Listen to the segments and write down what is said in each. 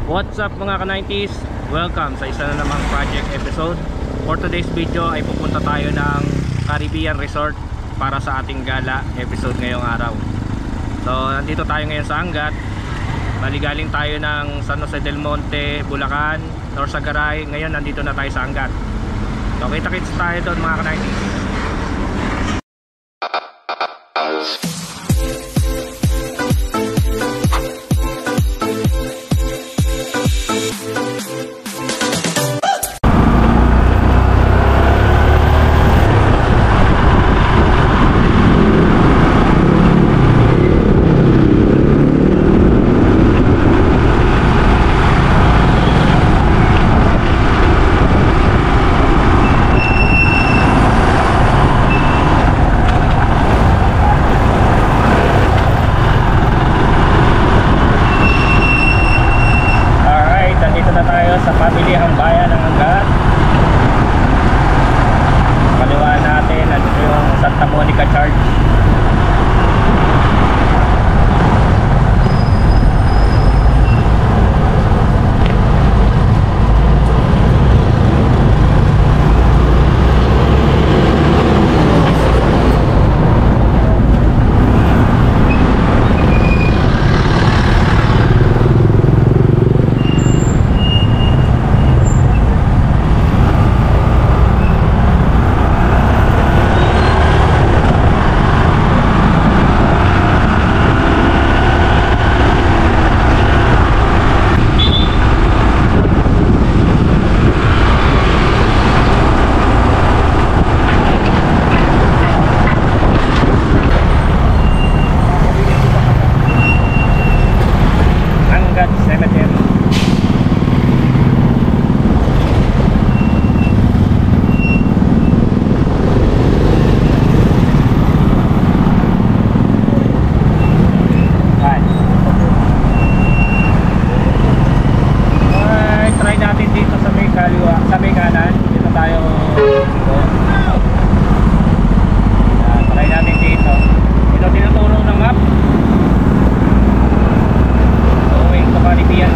What's up mga ka-90s? Welcome sa isa na namang project episode. For today's video ay pupunta tayo ng Caribbean Resort para sa ating gala episode ngayong araw. So nandito tayo ngayon sa Angat. Maligaling tayo ng San Jose del Monte, Bulacan, Norsagaray. Ngayon nandito na tayo sa Angat. So kita-kits tayo doon mga ka-90s. Caribbean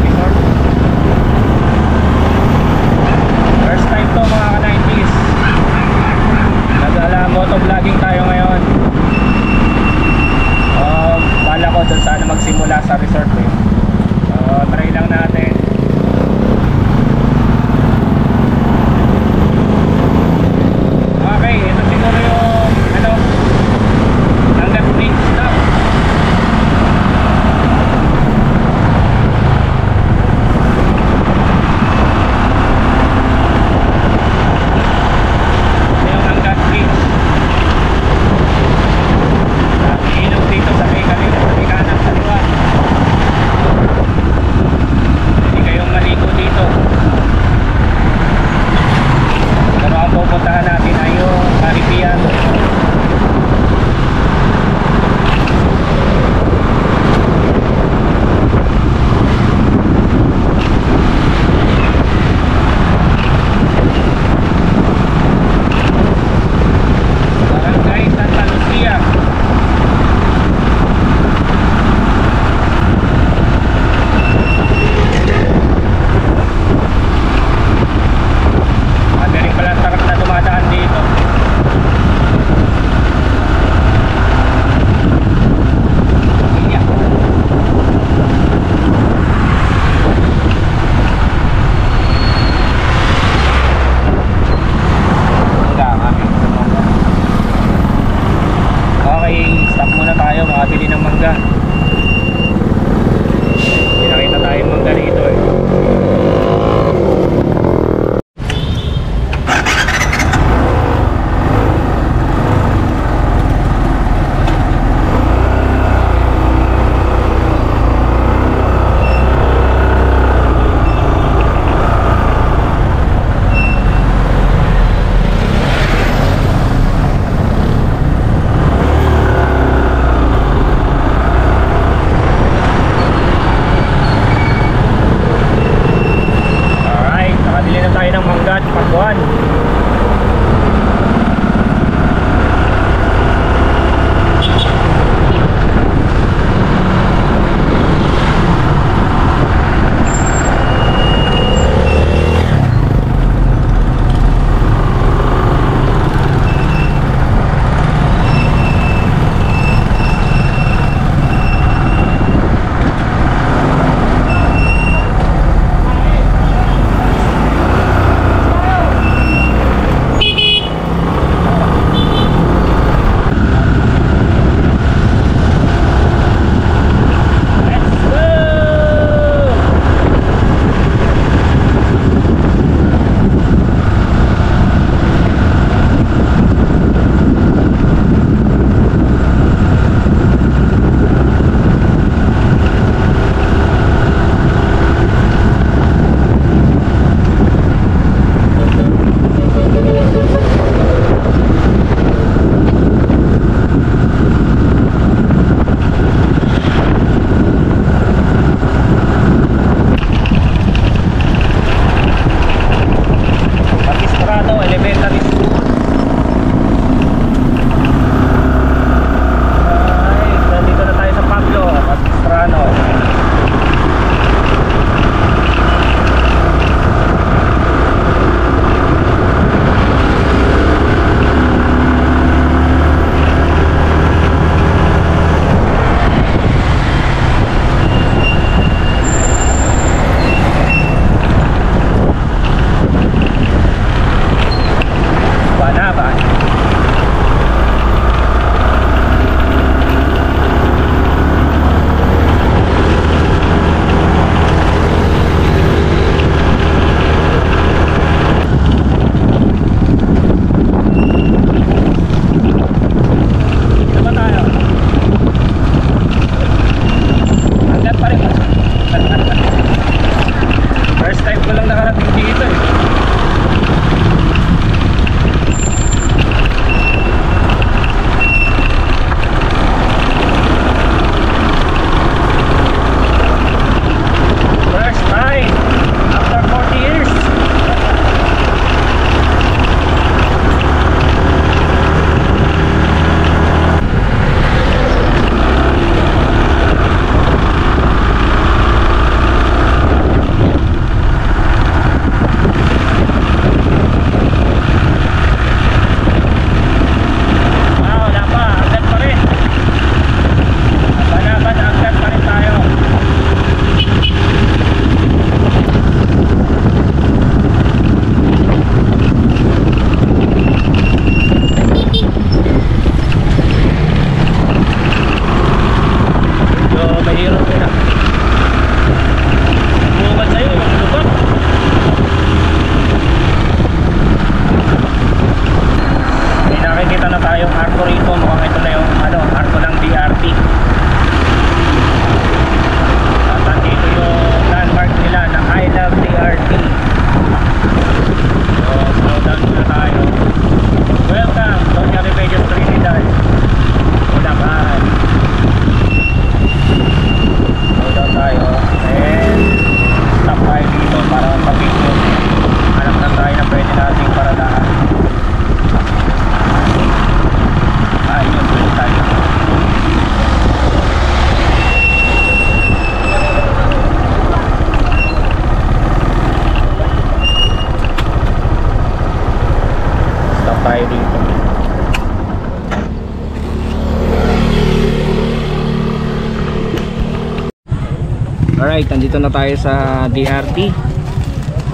Alright, nandito na tayo sa DRT.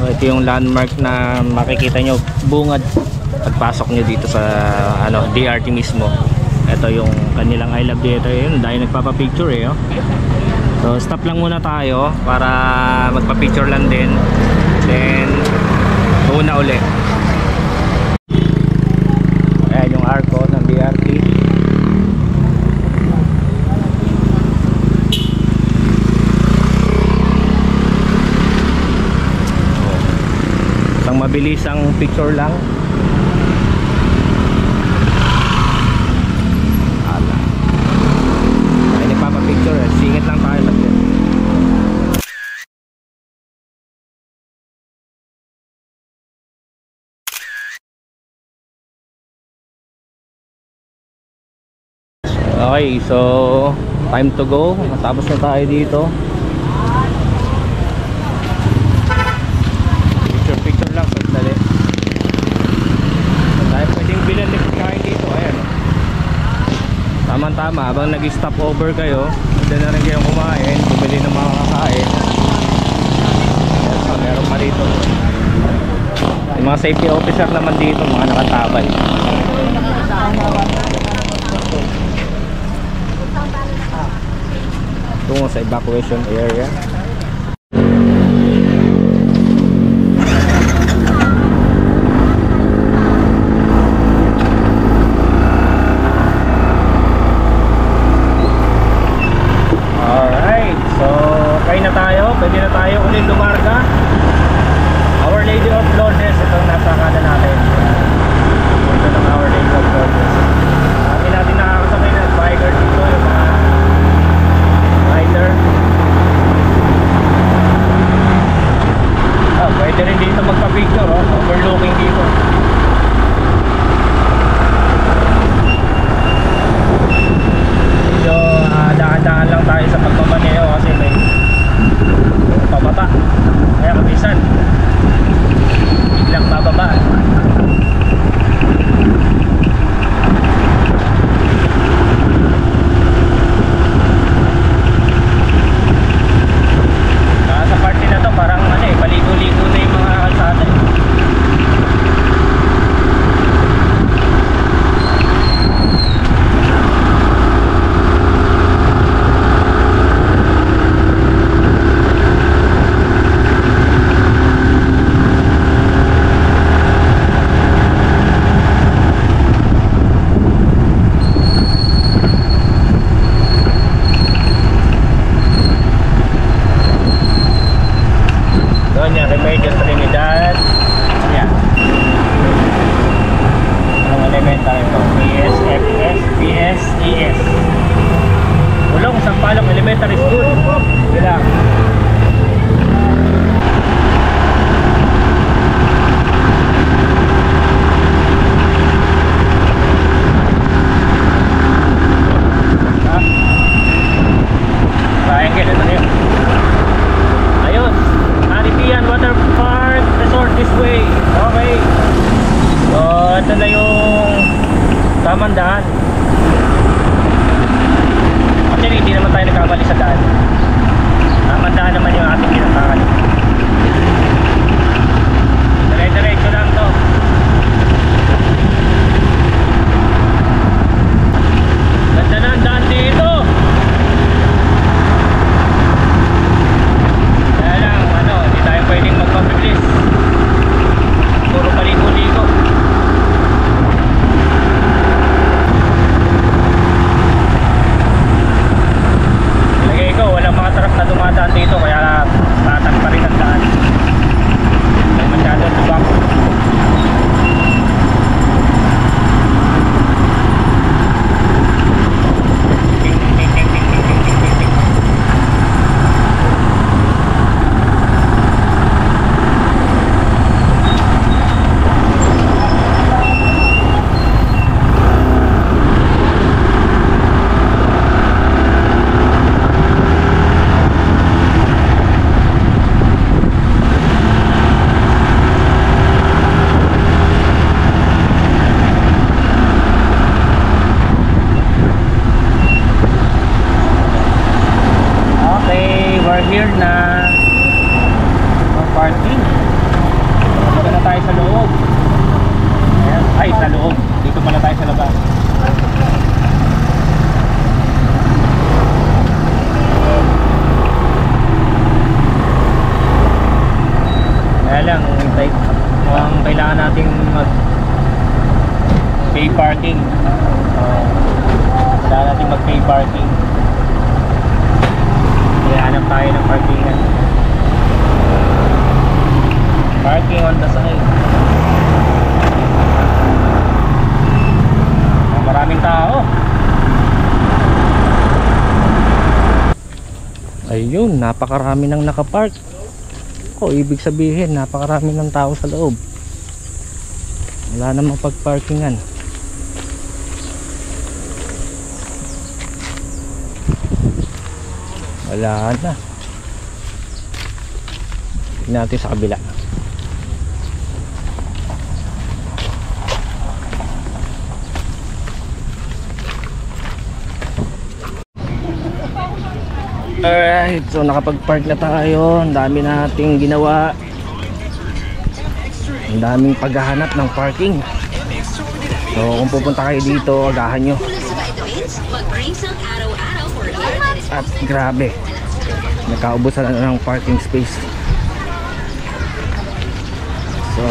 So, ito yung landmark na makikita nyo bungad pagpasok nyo dito sa DRT mismo. Ito yung kanilang I Love Theater. Yun, dahil nagpapapicture eh. Oh. So stop lang muna tayo para magpapicture lang din. Then una uli. Ayan yung arco ng DRT. Isang mabilisang picture lang. Ay nagpapapicture eh. Singit lang tayo lang din. Okay, so time to go. Matapos na tayo dito. Picture lang, pagdali. Tayo pwedeng bilan ng pagkain dito. Ayan. Tama-tama, habang nag-stop over kayo, hindi na rin kayong kumain, bumili ng mga kakain. Ayan, so meron pa dito. Yung mga safety officer naman dito, mga nakatabay. Tungo sa evacuation area. Alright, so okay na tayo. Pwede na tayo ulit lumarga. Our Lady of Lourdes, itong nasa kanan natin. Ito ng Our Lady of Lourdes. Hindi natin nakakasabay na biker dito, yung mga rider. Pwede rin dito magpa-picture, overlooking dito. Medyo daan-daan lang tayo sa pagmamaneho kasi may pababa. Kaya kapisan biglang bababa. Sa party na to parang paligo-ligo na yung mga kalsada. Doña Remedios Trinidad. Ayan. Ang elementary ito. PSFS, PSES. Ulong, Sampalong Elementary School. Sila. Triangle, ito na yun. Ayun. Caribbean Water Park Resort this way. Okay. So ito na yung tamang daan. Actually hindi naman tayo nagkamali sa daan. Tamang daan naman yung ating kinakakali. Dire-diretso lang to. Ganda na ang daan dito. Hindi tayo pwedeng magpabilis. Puro paliko-liko. Ilagay ko, walang mga truck na dumadaan dito kaya tatag pa rin ang daan. Hindi masyado tubak. parking. Kailangan natin mag-pay parking. Kaya hanap tayo ng parkingan. Parking on the side. Maraming tao. Ayun, napakarami nang nakapark. Ibig sabihin napakarami ng tao sa loob. Wala namang pagparkingan. Wala na. Tignan natin sa kabila. Alright, so nakapag-park na tayo. Ang dami nating ginawa. Ang daming paghahanap ng parking. So kung pupunta kayo dito, agahan nyo. At grabe, nagkaubusan na ng parking space. So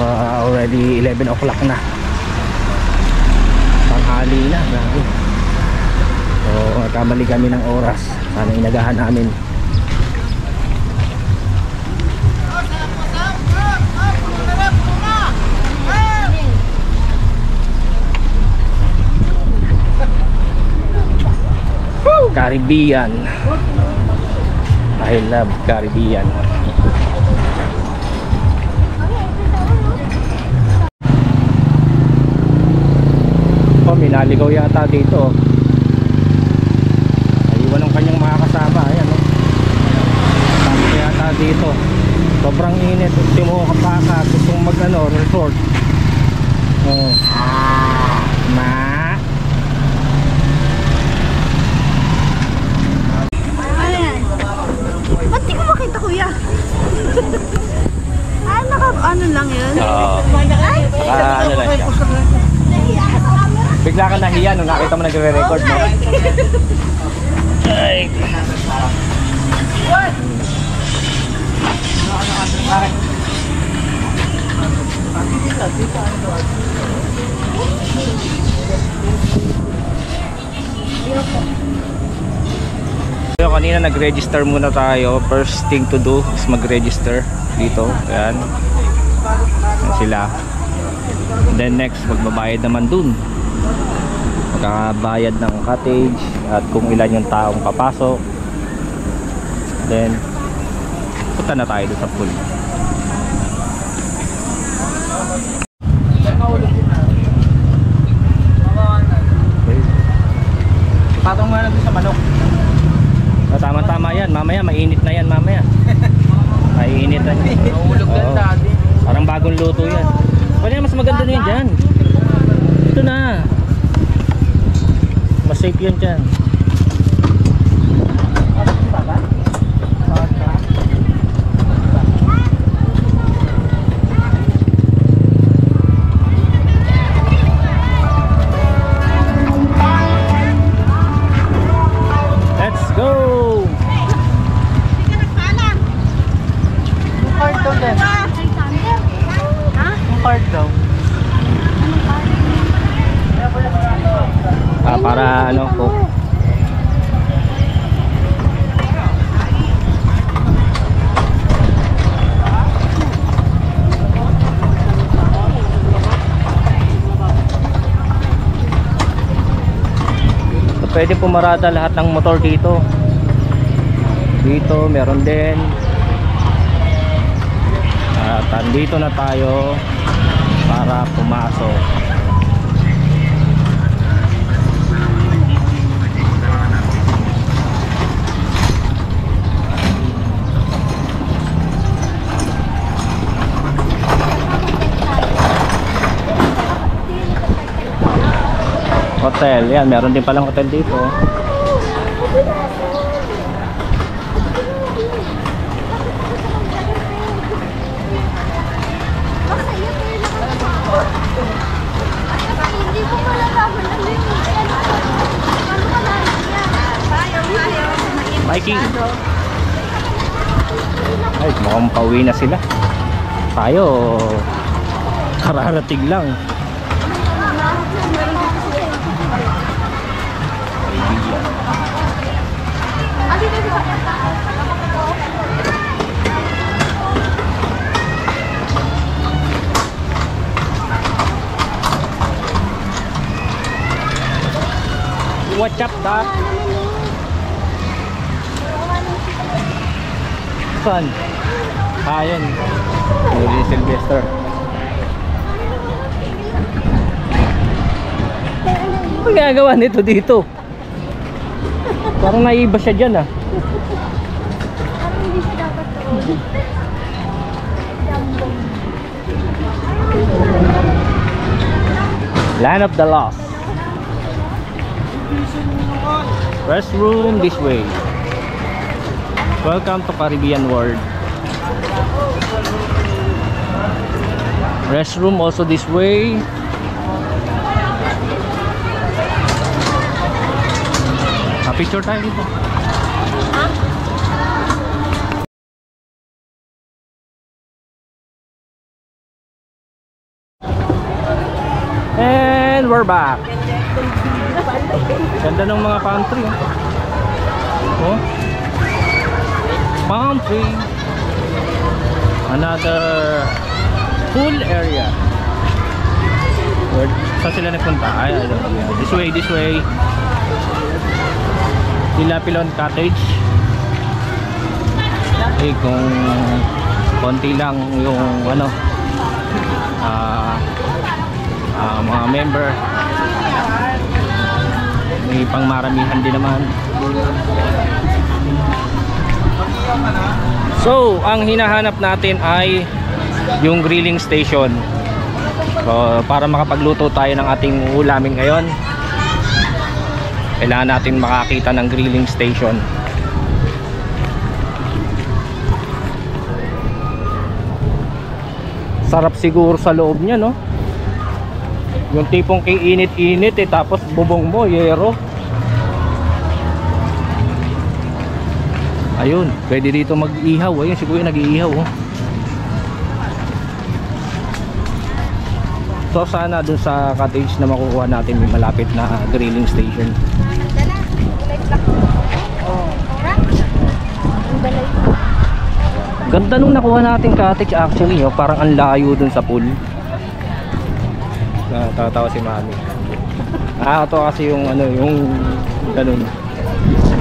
already 11 o'clock na. Tanghali na, grabe. So nagkamali kami ng oras. Sana inagahan namin. Caribbean. I love Caribbean. May naligaw yata dito. Ayun ang kanyang mga kasama. Ayan, no? Sabi ko yata dito. Sobrang init. Gusto mo kapaka. Gustong resort. Ba't di ko makita, kuya? Ano lang yun? Ano lang siya. Bigla ka nahiya nung nakita mo nagre-record mo. Ay. So, kanina nag-register muna tayo. First thing to do is mag-register dito. Ayan. Ayan sila. Then next, magbabayad naman dun. Magkakabayad ng cottage at kung ilan yung taong papasok. Then punta na tayo doon sa pool. Patong mo na doon sa manok. Tama-tama yan, mamaya mainit na yan mamaya. Mainit na yan. Parang bagong luto yan. Wala, mas maganda na yan dyan. Ito na. Mas safe yan dyan. Let's go! Card daw. Para ano po. So, pwede pumarada lahat ng motor dito. Dito meron din. At andito na tayo para pumasok. Hotel, yan, meron din palang hotel dito. Biking. Ay, mukhang pauwi na sila. Tayo kararating lang. What's up, Doc? Saan? Ayun. Hindi Sylvester. Ano ginagawa nito dito? Parang naiba siya dyan ah. Parang hindi siya dapat to. Land of the Lost. Restroom this way. Welcome to Caribbean World. Restroom also this way. Picture tayo dito. And we're back. Ganda ng mga pantry. Oh. Pantry. Another pool area. Saan sila nagpunta? Ay, I don't know. This way, this way. Pilapilon Cottage. Eh kung konti lang yung ano mga member, may pangmaramihan din naman. So ang hinahanap natin ay yung grilling station. So, para makapagluto tayo ng ating ulamin ngayon, kailangan natin makakita ng grilling station. Sarap siguro sa loob niya, no? Yung tipong kiinit-init eh, tapos bubong mo, yero. Ayun, pwede dito mag-ihaw. Ayun, si Kuya nag-iihaw, oh. So sana dun sa cottage na makukuha natin may malapit na grilling station. Ganda nung nakuha natin cottage actually, oh. Parang ang layo dun sa pool. Natatawa si Mami. Ito kasi yung ano, yung ganun.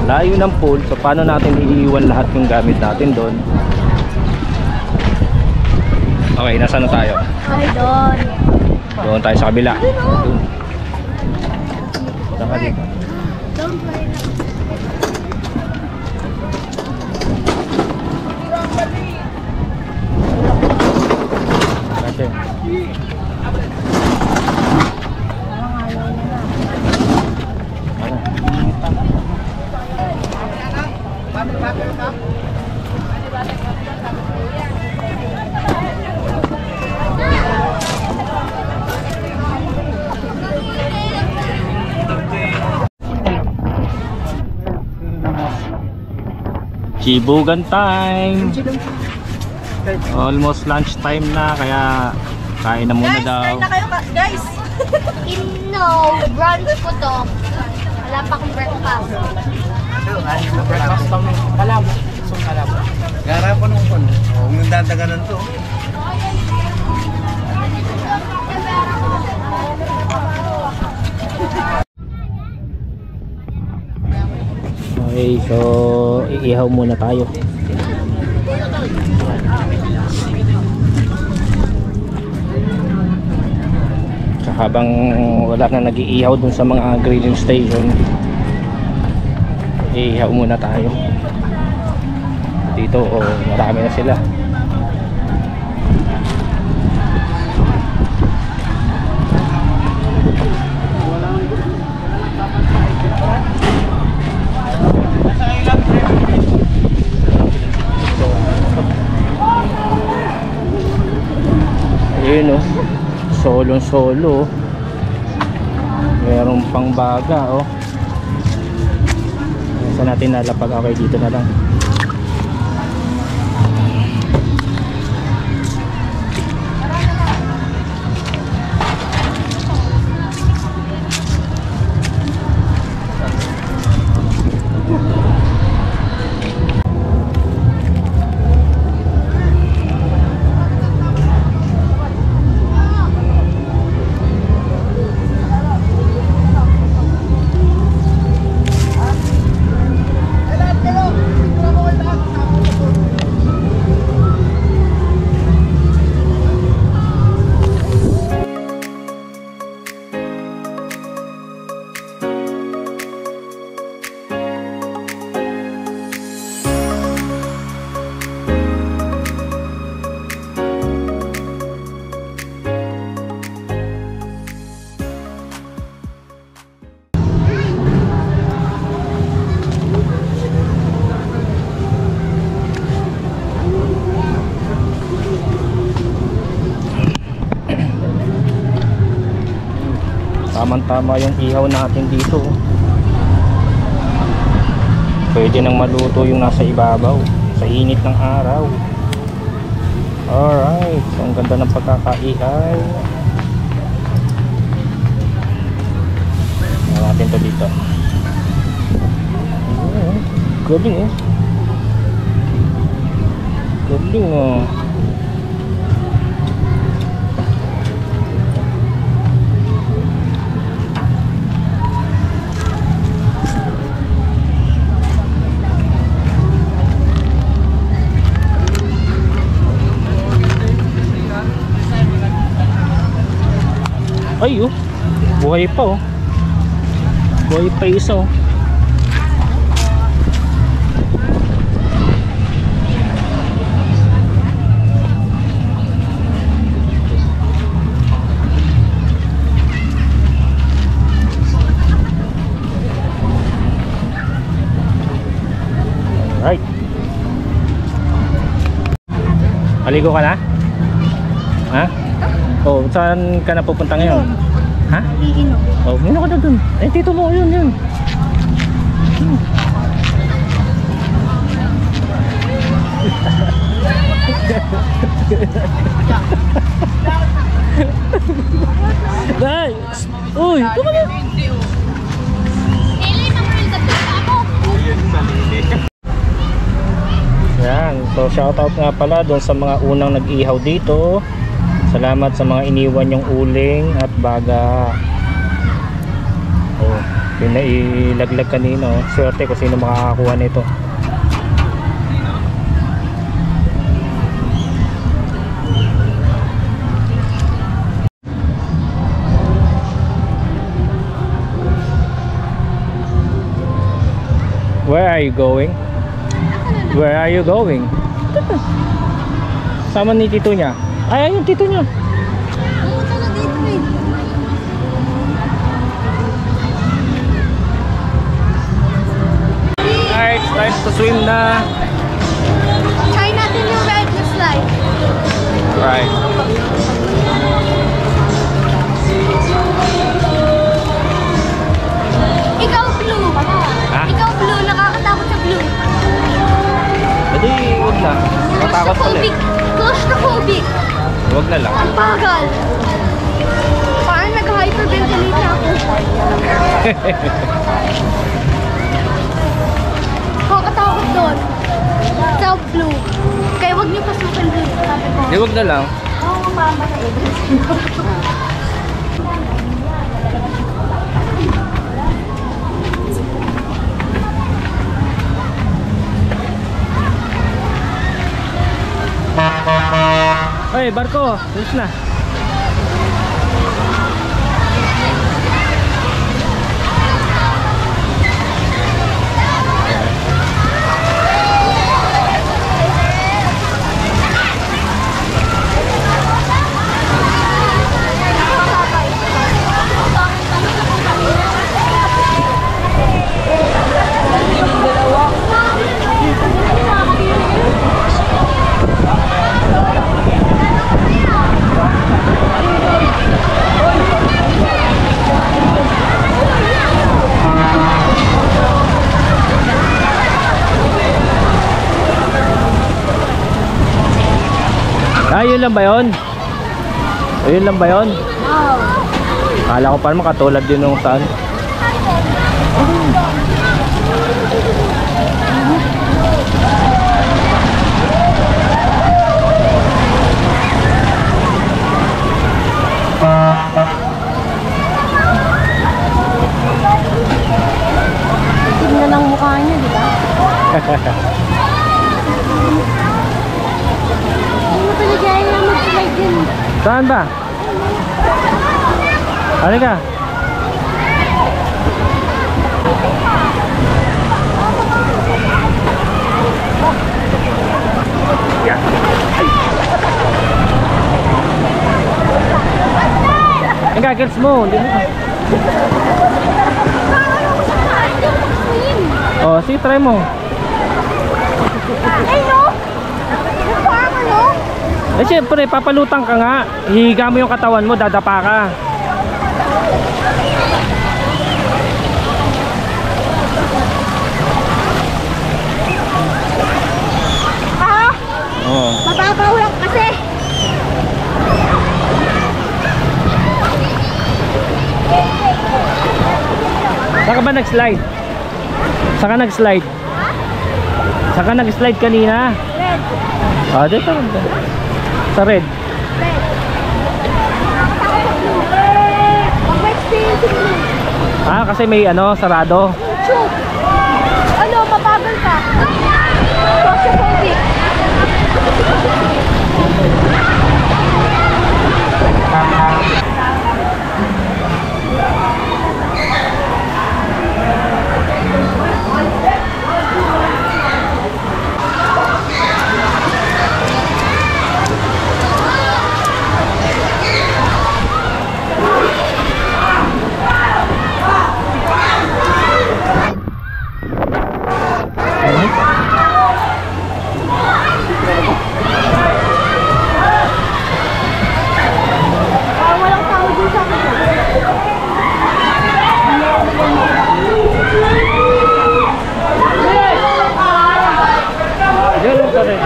Layo ng pool, so paano natin iiwan lahat yung gamit natin doon? Okay, nasaan na tayo? Ay, doon. Doon tayo sa kabila. Doon. Saka dito. Don't play na. Okay. Chibugan time. Almost lunch time na, kaya kain na muna daw. Guys, na kayo guys. No, brunch ko to. Wala pa akong breakfast. Breakfast kami. Kalabo. So, kalabo. Gara pa nung kon. Kung nandadaganan to. Okay, so iihaw muna tayo. So, habang wala na nag-iihaw dun sa mga grilling station, iihaw muna tayo. Dito marami na sila. Ayun, oh. Solo. Merong pang baga, oh. Saan natin nalapag? Okay, dito na lang. Tamang-tama yung ihaw natin dito. Pwede nang maluto yung nasa ibabaw sa init ng araw. Alright, so ang ganda ng pagkakaihaw. Tingnan natin to dito. Galing oh. Galing oh. Ay oh, buhay pa oh. Buhay pa isa oh. Alright. Maligo ka na? Ha? Oh, saan ka na pupunta ngayon? Ha? Iinom. Oh, muna ka na dun. Eh, tito mo, yun. Dai! Uy, tumali! Lili, namaril ka ako. Yan, so shoutout nga pala doon sa mga unang nag-ihaw dito. Salamat sa mga iniwan yung uling at baga. Oh, yun na ilaglag kanina. Oh. Swerte kung sino makakakuha nito. Where are you going? Where are you going? Sama ni tito niya. Ay, ayun, tito niya. Pumunta na dito eh. Alright, it's time to swim na. Try natin yung red na slide. Right. Ikaw blue. Ha? Ikaw blue. Nakakatakot sa blue. Pwede, huwag na. Matakot ulit. Claustrophobic. Huwag na lang. Ang bagal. Parang nag-hyperventilate na ako. Nakakatakot doon. Sa blue. Kaya huwag niyo pasukin blue. Sabi ko. Di, huwag na lang. Oo, mama na Hey, barko, alis na. Ah, yun lang ba yun? Ayun lang ba yun? Oo. Kala ko pa naman katulad din nung saan. Tignan ang mukha niya, di ba? Hindi mo taligaya na mag-slide yun. Saan ba? Halika. Ang gagawin mo. Oh, sige, try mo. Ay, no? Parang ano? Eh, syempre, papalutang ka nga. Hihiga mo yung katawan mo, dadapa ka. Oo. Mababaw lang kasi. Saan ka ba nag-slide? Saan ka nag-slide? Saan ka nag-slide kanina? Red. Ah, dito. Sa red. Red. Mag-experience yung blue. Ah, kasi may ano, sarado. Shoot. Ano, mabagal ka. Claustrophobic. Walang tao dun sa akin. Diyan pa rin.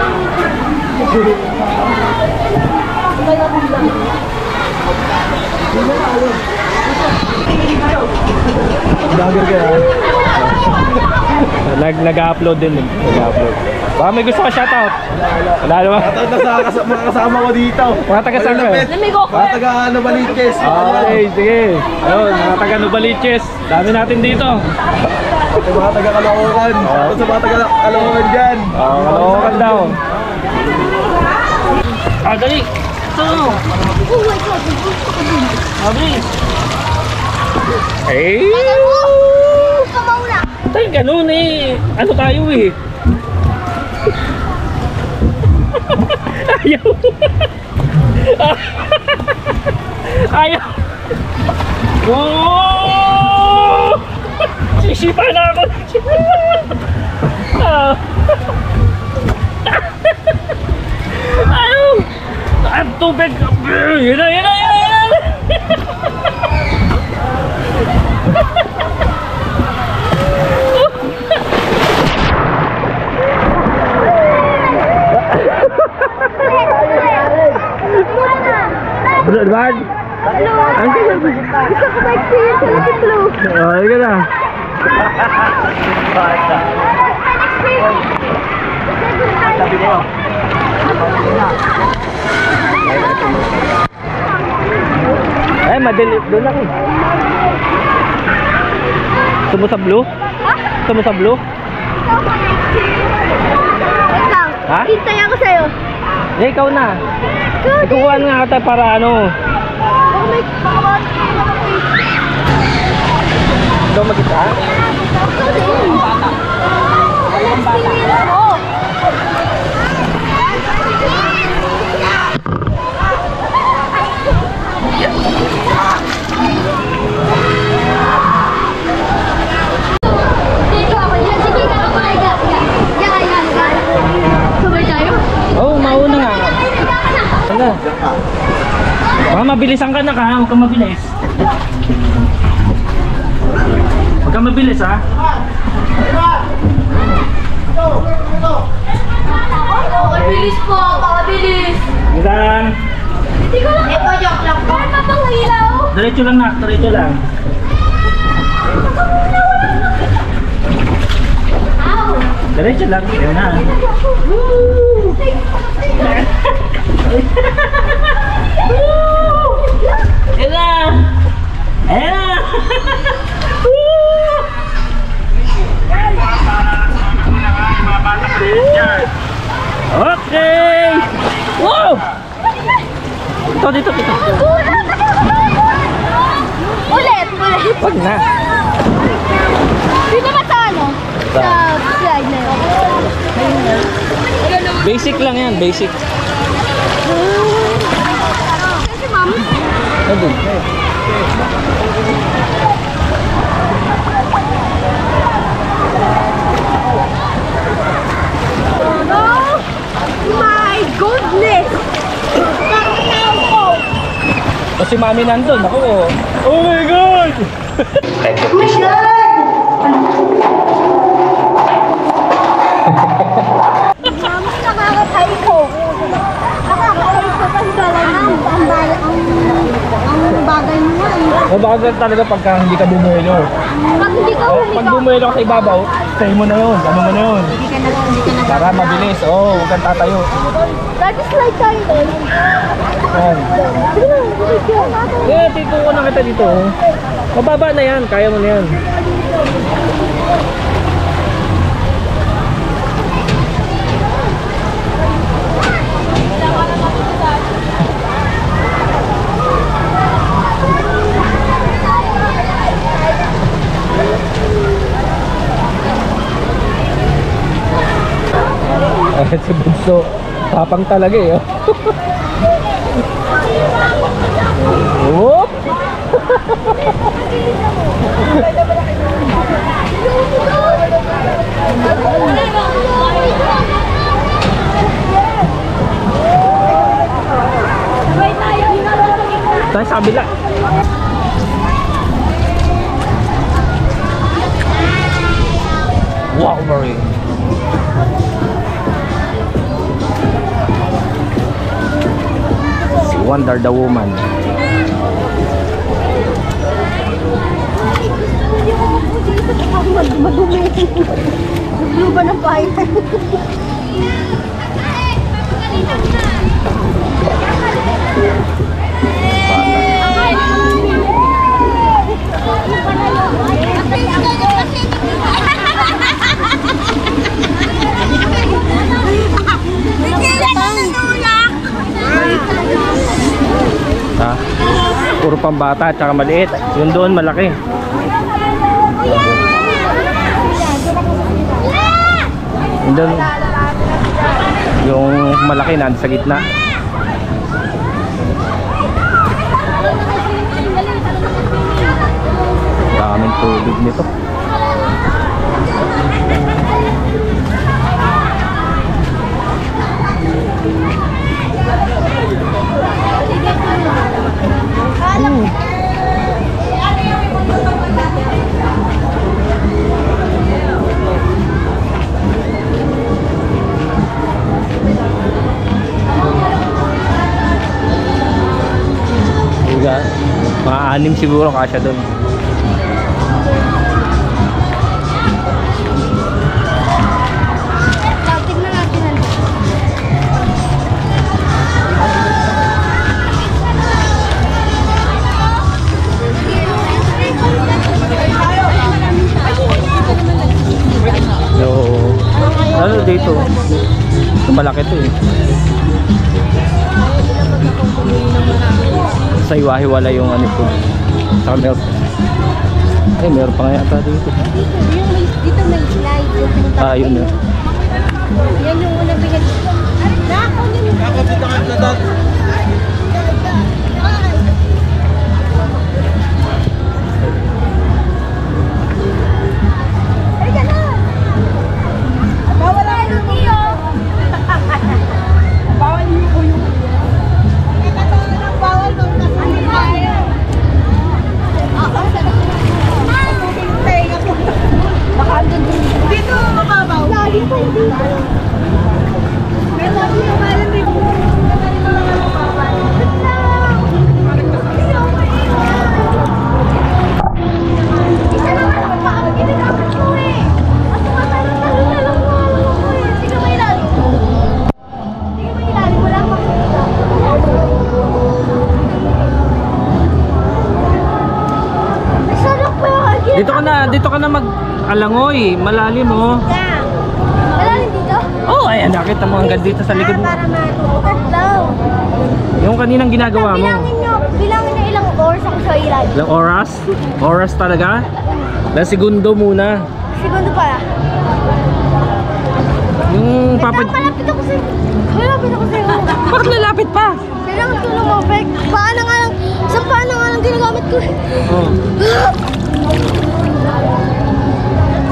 Dagger ka yan. Nag-upload din. Nag-upload. Baka may gusto ka shoutout. Wala naman. Shoutout na sa mga kasama ko dito. Mga taga-saan ka? Namigo ko. Mga taga Novaliches. Okay, sige. Ayun, mga taga Novaliches. Dami natin dito. Pati mga taga Caloocan. Shoutout sa mga taga Caloocan dyan. Kalookan daw. Ah, dali. Ito. Oh my God. Mabilis. Eh. Kamaw na. Tayo ganun eh. Ano tayo eh? Ayaw. Ayaw. Oh! Sisipa na ako. Ah. Ayaw. Ang tubig. Yun na, yun na, yun na, yun na. Bad? Ang kaya ba? Gusto ko ma-experience yung Lucky Blue. Oh, ika na. Ay, madali. Doon lang eh. Gusto mo sa blue? Ha? Gusto mo sa blue? Wait lang. Ha? Hintay ako sa'yo. Eh, ikaw na. Ikukuha nga kita para ano. Baka may Ikaw mag-isa? experience mo. Oo, mauna nga. Ano? Baka mabilisan ka na ka, huwag kang mabilis. Huwag kang mabilis ha. Pabilis po, pabilis. Minsan, Hindi ko lang. Ito, joke lang po. Ano bang ilaw? diretso lang na, diretso lang. Ow! Diretso lang, yun na. Yun na! Ayan na! Okay! Wow! Dito, dito, dito. Ulit, ulit. Wag na. Dito ba sa ano? Sa slide na yun. Basic lang yan, basic. Kasi ma'am, Ano? oh my goodness! O si mami nandun, ako. Oh my God! Oh my God! Ma'am, nakakatay ko. mabagal talaga pagka hindi ka bumuelo. Pag hindi ka Pag humiga, bumuelo ka sa ibabaw, stay mo na yun. Ano mo na yun. hindi ka na. Para mabilis. Oo, huwag kang tatayo. Dati slide tayo doon. Yan. Sige na, video. Tito ko na kita dito. Oh. Mababa na yan. Kaya mo na yan. Si Bunso, tapang talaga eh. Whoop! Tayo sa kabila. Wow, Marie. Wonder the Woman. Madumi. Blue ba ng fire? Ha? Puro pambata at saka maliit. Yun doon malaki. Yun doon, yung malaki nandun sa gitna. Daming tubig nito. Mga 6 siguro kasya doon. Tignan natin. So, ano dito? Malaki to eh. Sa iwahiwala yung ano ko. Saka meron. Ay, meron pa nga yata dito. Dito may slide. Ah, yun na. Yan yung una binag... Ako dito ka na dad. Dito ka na mag-alangoy, malalim mo. Malalim dito? Oh, ayan, nakita mo hanggang dito sa likod mo. Para matutukat daw. Yung kaninang ginagawa mo. Bilangin niyo ilang oras ako sa ilalim. Ilang oras? Oras talaga? Ilang segundo muna. Segundo pala. Yung Malapit ako sa'yo. Malapit ako sa'yo. Bakit lalapit pa? Kailangan tulong mo, Beck. Paano nga lang, sa paano nga lang ginagamit ko. Oh.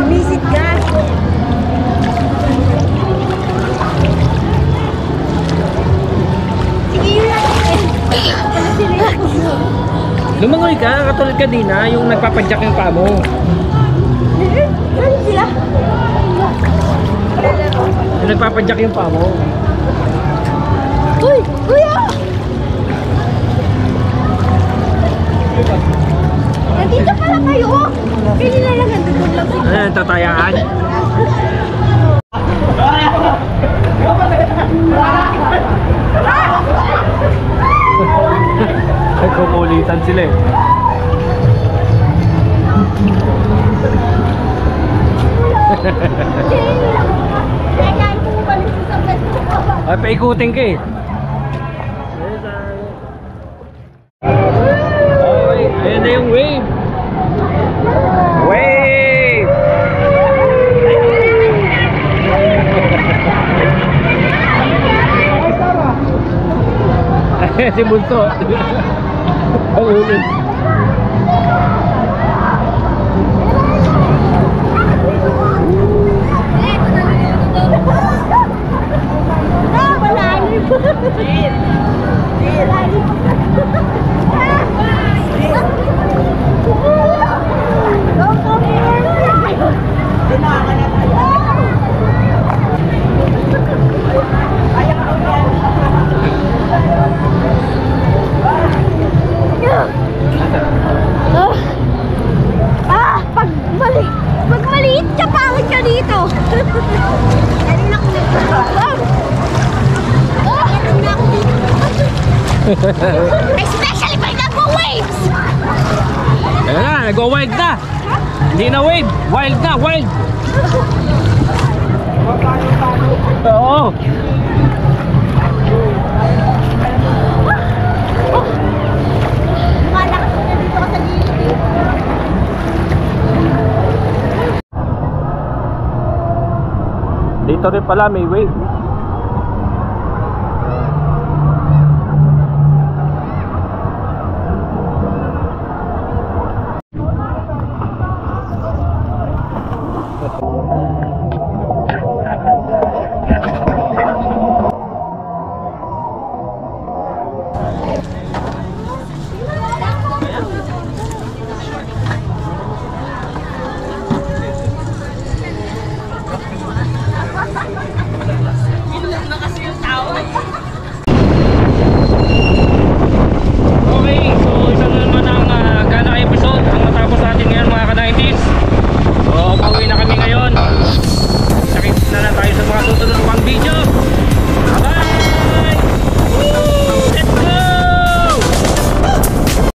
Visit ka. Sige, yun lang. Lumangoy ka, katulad ka din ha, yung nagpapadyak yung paa mo. Ano sila? Yung nagpapadyak yung paa mo. Uy! Kuya! Pili na lang, nandun lang si Ayan, tatayaan. Nagkukulitan sila eh. Ay, paikutin ka eh. Okay, ayan na yung wave. Wave! Si Bunso. Ang ulit. Pag maliit ka, pangit ka dito. Dali na ako dito. Dali na ako dito. Especially pag nagwa-waves. Ayan na, nagwa-wild na. Hindi na wave, wild na, wild. Oo. Malakas na dito ka sa gilid. Dito rin pala may wave.